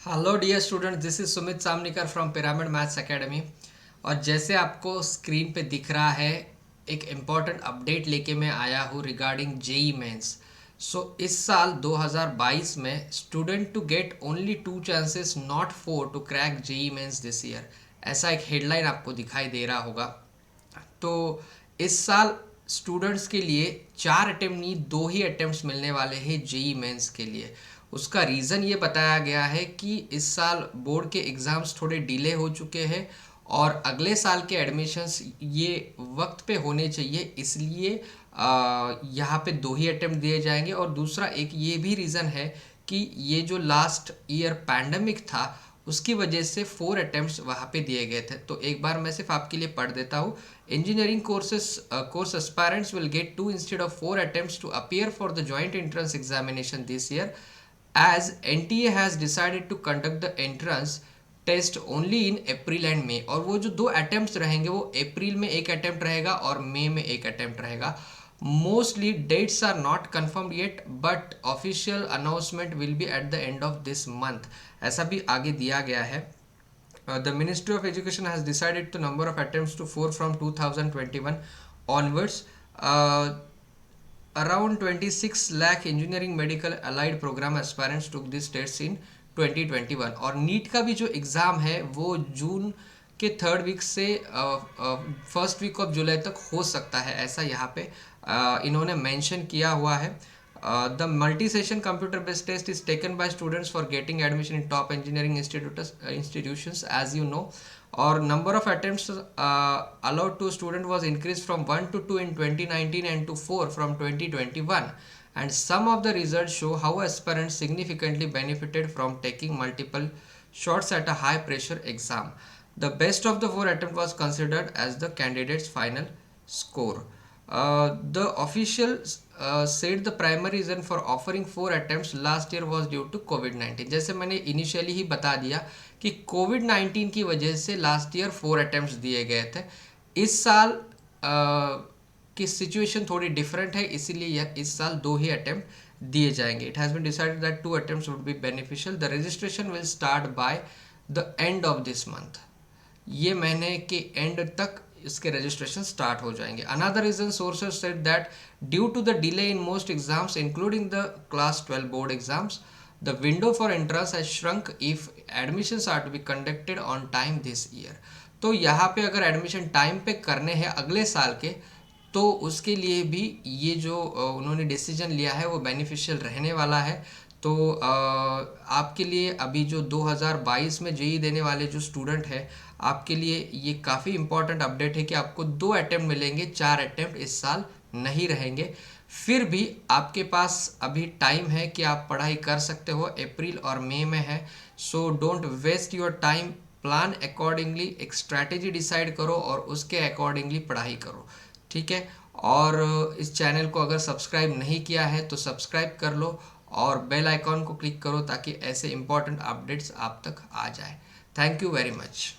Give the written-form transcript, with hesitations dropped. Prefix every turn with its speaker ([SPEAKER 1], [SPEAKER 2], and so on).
[SPEAKER 1] Hello dear student, this is Sumit Samnikar from pyramid maths academy. और जैसे आपको स्क्रीन पे दिख रहा है, एक इम्पॉर्टेंट अपडेट लेके मैं आया हूँ रिगार्डिंग जेई मेंस। सो इस साल 2022 में student to get only 2 chances not 4 to crack JEE mains this year, ऐसा एक हेडलाइन आपको दिखाई दे रहा होगा। तो इस साल स्टूडेंट्स के लिए 4 अटेम्प्ट नहीं, 2 ही अटेम्प्ट मिलने वाले हैं जेई मेंस के लिए। उसका रीज़न ये बताया गया है कि इस साल बोर्ड के एग्ज़ाम्स थोड़े डिले हो चुके हैं और अगले साल के एडमिशन्स ये वक्त पे होने चाहिए, इसलिए यहाँ पे 2 ही अटेम्प्ट दिए जाएंगे। और दूसरा एक ये भी रीज़न है कि ये जो लास्ट ईयर पैंडमिक था उसकी वजह से 4 अटेम्प्ट्स वहाँ पे दिए गए थे। तो एक बार मैं सिर्फ आपके लिए पढ़ देता हूँ। Engineering course aspirants will get 2 instead of 4 attempts to appear for the joint entrance examination this year, as NTA has decided to conduct the entrance test only in April and May. और वो जो 2 attempt रहेंगे वो अप्रैल में एक attempt रहेगा और मई में एक अटेम्प्ट रहेगा। Mostly dates are not confirmed yet, but official announcement will be at the end of this month, ऐसा भी आगे दिया गया है। The Ministry of Education has decided the number of attempts to 4 from 2021 onwards. Around 26 lakh engineering medical allied program aspirants took these tests in 2021। और NEET का भी जो एग्ज़ाम है वो जून के 3rd वीक से 1st वीक ऑफ जुलाई तक हो सकता है, ऐसा यहाँ पे इन्होंने मेंशन किया हुआ है। The multi-session computer-based test is taken by students for getting admission in top engineering institutions, as you know. और number of attempts allowed to student was increased from 1 to 2 in 2019 and to 4 from 2021. And some of the results show how aspirants significantly benefited from taking multiple shots at a high pressure exam. The best of the 4 attempts was considered as the candidate's final score. The officials said the primary reason for offering 4 attempts last year was due to COVID-19। जैसे मैंने initially ही बता दिया कि कोविड-19 की वजह से last year 4 attempts दिए गए थे। इस साल की सिचुएशन थोड़ी डिफरेंट है, इसीलिए इस साल 2 ही अटेम्प्ट दिए जाएंगे। It has been decided that 2 attempts would be beneficial. The registration will start by the end of this month. ये महीने के एंड तक इसके रजिस्ट्रेशन स्टार्ट हो जाएंगे। Another reason sources said that due to the delay in most exams including the class 12 board exams, the window for entrance has shrunk if admissions are to be conducted on time this year. तो यहाँ पे अगर admission time पे करने हैं अगले साल के, तो उसके लिए भी ये जो उन्होंने डिसीजन लिया है वो बेनिफिशियल रहने वाला है। तो आपके लिए अभी जो 2022 में जेई देने वाले जो स्टूडेंट है, आपके लिए ये काफ़ी इंपॉर्टेंट अपडेट है कि आपको 2 अटेम्प्ट मिलेंगे, 4 अटेम्प्ट इस साल नहीं रहेंगे। फिर भी आपके पास अभी टाइम है कि आप पढ़ाई कर सकते हो, अप्रैल और मई में है। So don't waste your time, plan accordingly, एक स्ट्रैटेजी डिसाइड करो और उसके अकॉर्डिंगली पढ़ाई करो, ठीक है। और इस चैनल को अगर सब्सक्राइब नहीं किया है तो सब्सक्राइब कर लो और बेल आइकॉन को क्लिक करो ताकि ऐसे इंपॉर्टेंट अपडेट्स आप तक आ जाए। Thank you very much.